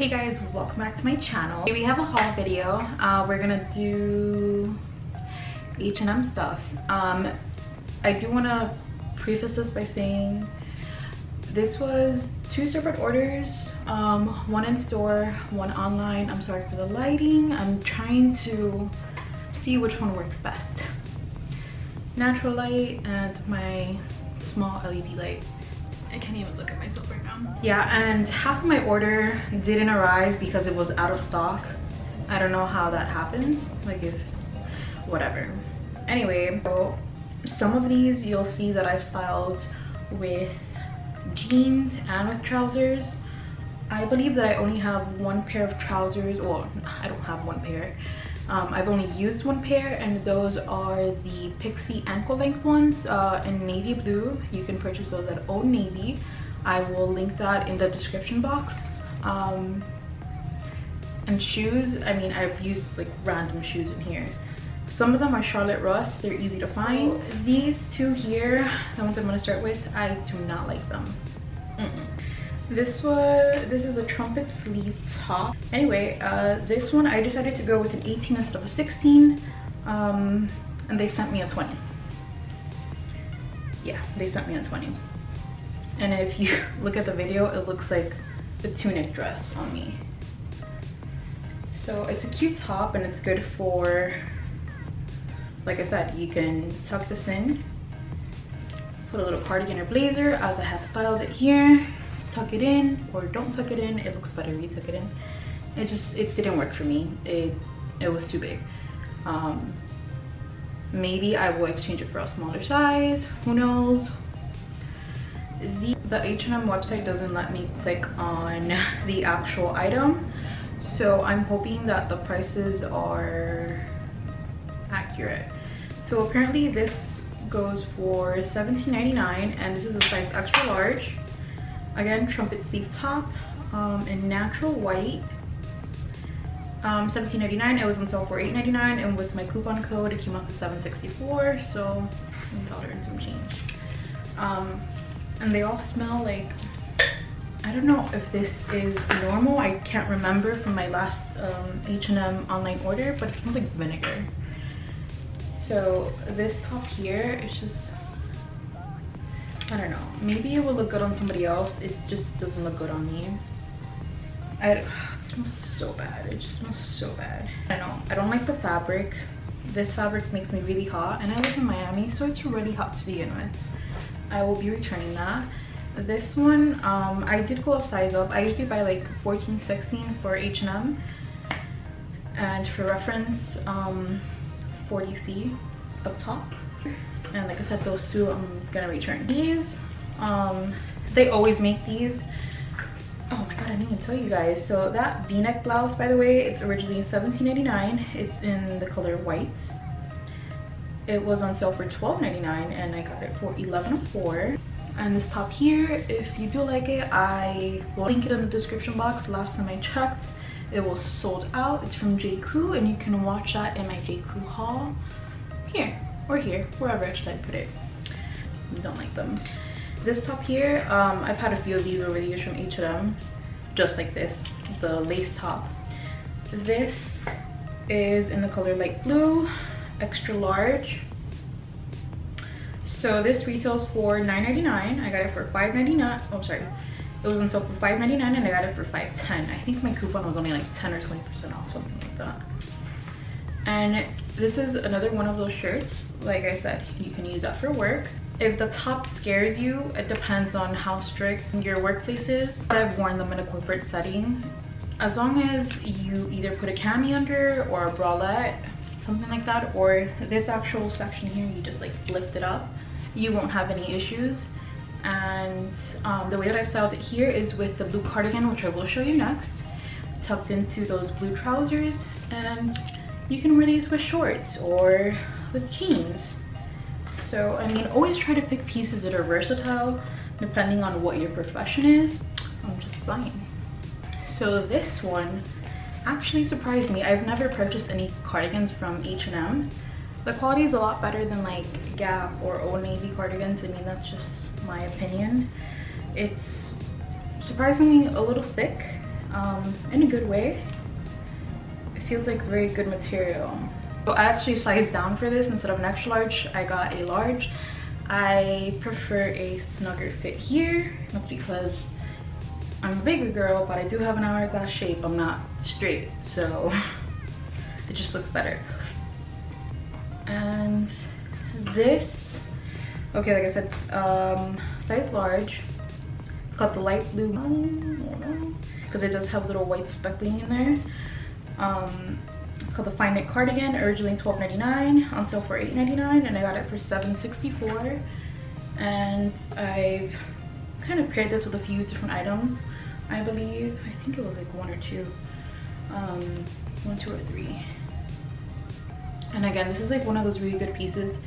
Hey guys, welcome back to my channel. We have a haul video. We're gonna do H&M stuff. I do want to preface this by saying this was two separate orders, one in store, one online. I'm sorry for the lighting. I'm trying to see which one works best. Natural light and my small LED light. I can't even look at myself right now. Yeah, and half of my order didn't arrive because it was out of stock. I don't know how that happens, like if whatever. Anyway, so some of these you'll see that I've styled with jeans and with trousers. I believe that I only have one pair of trousers. Well, I don't have one pair. I've only used one pair, and those are the Pixie ankle length ones in navy blue. You can purchase those at Old Navy. I will link that in the description box. And shoes, I mean, I've used like random shoes in here. Some of them are Charlotte Russe. They're easy to find. These two here, the ones I'm going to start with, I do not like them. This is a trumpet sleeve top. Anyway, this one I decided to go with an 18 instead of a 16, and they sent me a 20. Yeah, they sent me a 20. And if you look at the video, it looks like a tunic dress on me. So it's a cute top, and it's good for, like I said, you can tuck this in, put a little cardigan or blazer as I have styled it here. Tuck it in or don't tuck it in. It looks better if you tuck it in. It didn't work for me. It was too big. Maybe I will exchange it for a smaller size, who knows. The H&M website doesn't let me click on the actual item, so I'm hoping that the prices are accurate. So apparently this goes for $17.99, and this is a size extra large. Again, trumpet sleeve top in natural white. $17.99. It was on sale for $8.99, and with my coupon code it came out to $7.64, so $1 and some change. And they all smell like, I don't know if this is normal. I can't remember from my last H&M online order, but it smells like vinegar. So this top here is just, I don't know, maybe it will look good on somebody else. It just doesn't look good on me. It smells so bad. It just smells so bad. I know, I don't like the fabric. This fabric makes me really hot, and I live in Miami, so it's really hot to begin with. I will be returning that. This one, I did go a size up. I usually buy like 14, 16 for H&M. And for reference, 40C up top. And like I said, those two I'm gonna return. These, they always make these. Oh my god, I didn't even tell you guys. So that v-neck blouse, by the way, it's originally $17.99. It's in the color white. It was on sale for $12.99, and I got it for $11.04. And this top here, if you do like it, I will link it in the description box. Last time I checked, it was sold out. It's from J. Crew, and you can watch that in my J. Crew haul here. Or here, wherever I should put it. I don't like them. This top here, I've had a few of these over the years from H&M, just like this, the lace top. This is in the color light blue, extra large. So this retails for $9.99. I got it for $5.99. Oh, sorry. It was on sale for $5.99, and I got it for $5.10. I think my coupon was only like 10 or 20% off, something like that. And this is another one of those shirts. Like I said, you can use that for work. If the top scares you, it depends on how strict your workplace is. I've worn them in a corporate setting. As long as you either put a cami under or a bralette, something like that, or this actual section here, you just like lift it up, you won't have any issues. And the way that I've styled it here is with the blue cardigan, which I will show you next, tucked into those blue trousers, and you can wear these with shorts or with jeans. So I mean, always try to pick pieces that are versatile depending on what your profession is. I'm just saying. So this one actually surprised me. I've never purchased any cardigans from H&M. The quality is a lot better than like Gap or Old Navy cardigans. I mean, that's just my opinion. It's surprisingly a little thick. in a good way. It feels like very good material. So I actually sized down for this. Instead of an extra large, I got a large. I prefer a snugger fit here. That's because I'm a bigger girl, but I do have an hourglass shape. I'm not straight, so it just looks better. And this, okay, like I said, size large. It's got the light blue, because it does have little white speckling in there. It's called the Finite Cardigan, originally $12.99, on sale for $8.99, and I got it for $7.64. And I've kind of paired this with a few different items, I believe. I think it was like one or two, or three. And again, this is like one of those really good pieces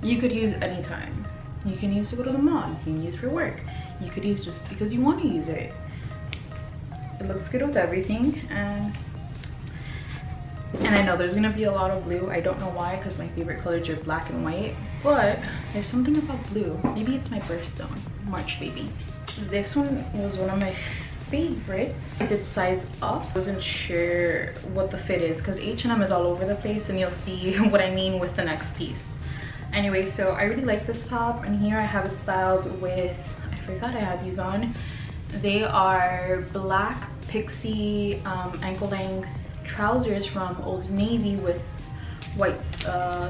you could use anytime. You can use to go to the mall, you can use for work, you could use just because you want to use it. It looks good with everything. And I know there's gonna be a lot of blue. I don't know why, because my favorite colors are black and white, but there's something about blue. Maybe it's my birthstone, March baby. This one was one of my favorites. I did size up. I wasn't sure what the fit is because H&M is all over the place, and you'll see what I mean with the next piece. Anyway, so I really like this top, and here I have it styled with, I forgot I had these on. They are black pixie ankle length trousers from Old Navy with white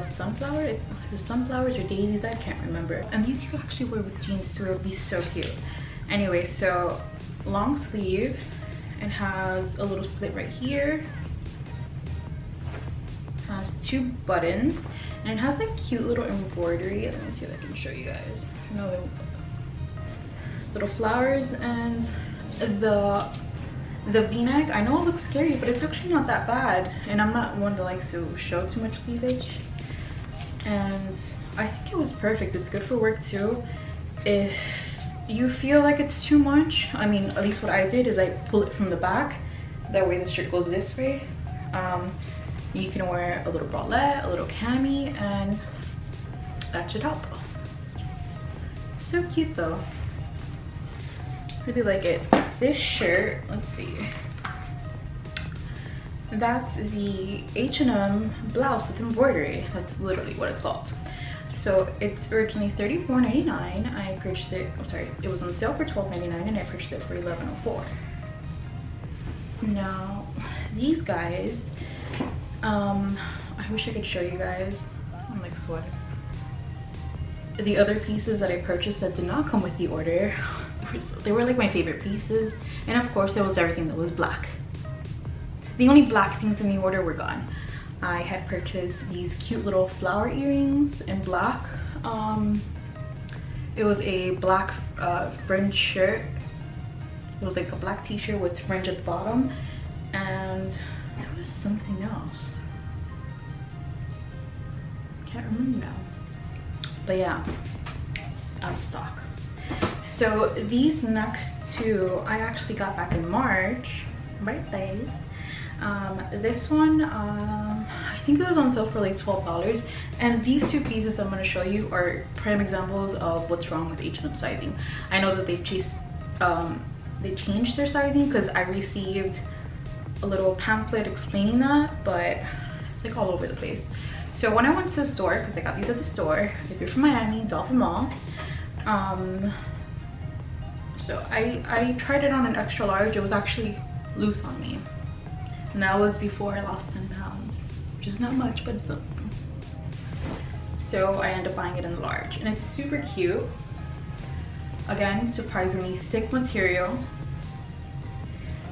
sunflower, the sunflowers or daisies, I can't remember. And these you actually wear with jeans too. It would be so cute. Anyway, so long sleeve. It has a little slit right here. Has two buttons, and it has a cute little embroidery. Let me see if I can show you guys. No, little flowers, and the v-neck. I know it looks scary, but it's actually not that bad, and I'm not one that likes to show too much cleavage, and I think it was perfect. It's good for work too. If you feel like it's too much, I mean, at least what I did is I pull it from the back, that way the shirt goes this way. You can wear a little bralette, a little cami, and that should help. It's so cute though. Really like it. This shirt, let's see, that's the H&M blouse with embroidery. That's literally what it's called. So it's originally $34.99. I purchased it, I'm sorry, it was on sale for $12.99, and I purchased it for $11.04. Now these guys, I wish I could show you guys. I'm like sweating. The other pieces that I purchased that did not come with the order, they were like my favorite pieces, and of course there was everything that was black. The only black things in the order were gone. I had purchased these cute little flower earrings in black. It was a black fringe shirt. It was like a black t-shirt with fringe at the bottom, and there was something else. Can't remember now. But yeah, it's out of stock. So these next two I actually got back in March, birthday. This one, I think it was on sale for like $12, and these two pieces I'm going to show you are prime examples of what's wrong with H&M sizing. I know that they changed their sizing because I received a little pamphlet explaining that, but it's like all over the place. So when I went to the store, because I got these at the store, if you're from Miami, Dolphin Mall, so I tried it on an extra large. It was actually loose on me, and that was before I lost 10 pounds, which is not much, but it's something. So I ended up buying it in the large, and it's super cute. Again, surprisingly thick material.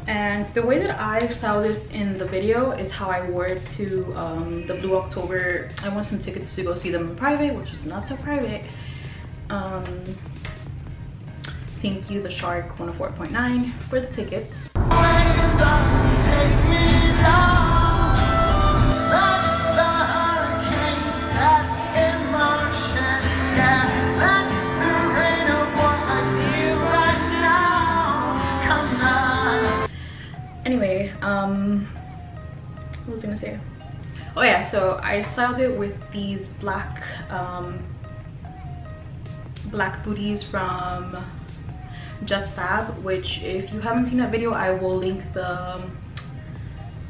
And the way that I style this in the video is how I wore it to the Blue October. I won some tickets to go see them in private, which was not so private. Thank you, the Shark 104.9 for the tickets. Anyway, what was I gonna say? Oh yeah, so I styled it with these black black booties from Just Fab, which if you haven't seen that video, I will link the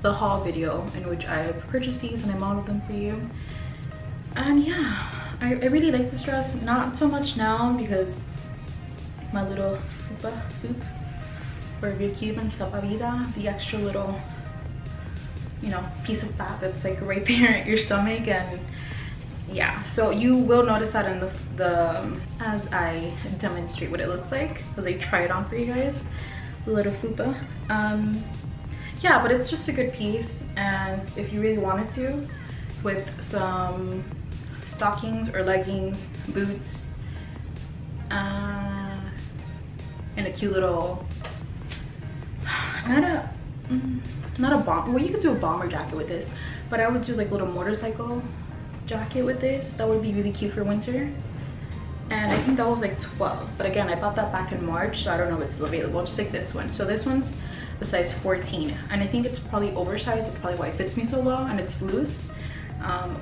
haul video in which I purchased these and I modeled them for you. And yeah, I really like this dress. Not so much now because my little foop or cube and stuff, the extra little, you know, piece of fat that's like right there at your stomach. And yeah, so you will notice that in the as I demonstrate what it looks like, as I try it on for you guys, the little fupa. Yeah, but it's just a good piece, and if you really wanted to, with some stockings or leggings, boots, and a cute little, not a bomb, well, you could do a bomber jacket with this, but I would do like a little motorcycle jacket with this. That would be really cute for winter. And I think that was like 12, but again, I bought that back in March, so I don't know if it's still available. Just like this one. So this one's the size 14, and I think it's probably oversized. It's probably why it fits me so well, and it's loose.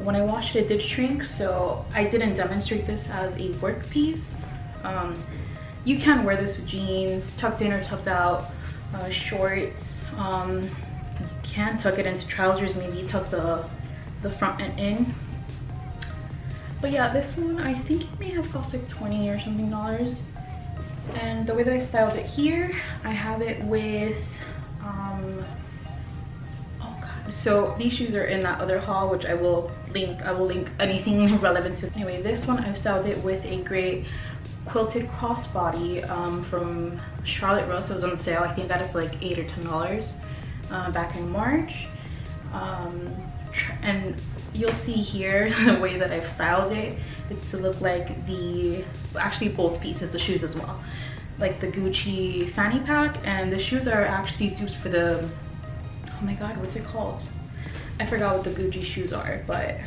When I washed it, it did shrink, so I didn't demonstrate this as a work piece. You can wear this with jeans, tucked in or tucked out, shorts. You can tuck it into trousers, maybe tuck the front end in. But yeah, this one, I think it may have cost like $20 or something. And the way that I styled it here, I have it with, oh god. So these shoes are in that other haul, which I will link anything relevant to. Anyway, this one, I've styled it with a gray quilted crossbody from Charlotte Russe. It was on sale. I think I got it for like $8 or $10 back in March. And you'll see here the way that I've styled it. It's to look like actually both pieces, the shoes as well, like the Gucci fanny pack, and the shoes are actually dupes for the, oh my god, what's it called? I forgot what the Gucci shoes are, but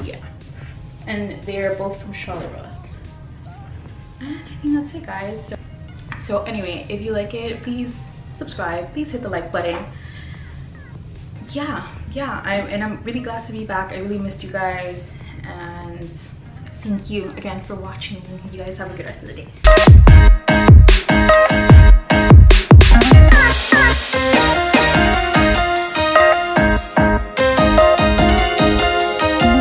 yeah. And they're both from Charlotte Russe. And I think that's it, guys. So anyway, if you like it, please subscribe, please hit the like button. Yeah, I'm really glad to be back. I really missed you guys, and thank you again for watching. You guys have a good rest of the day.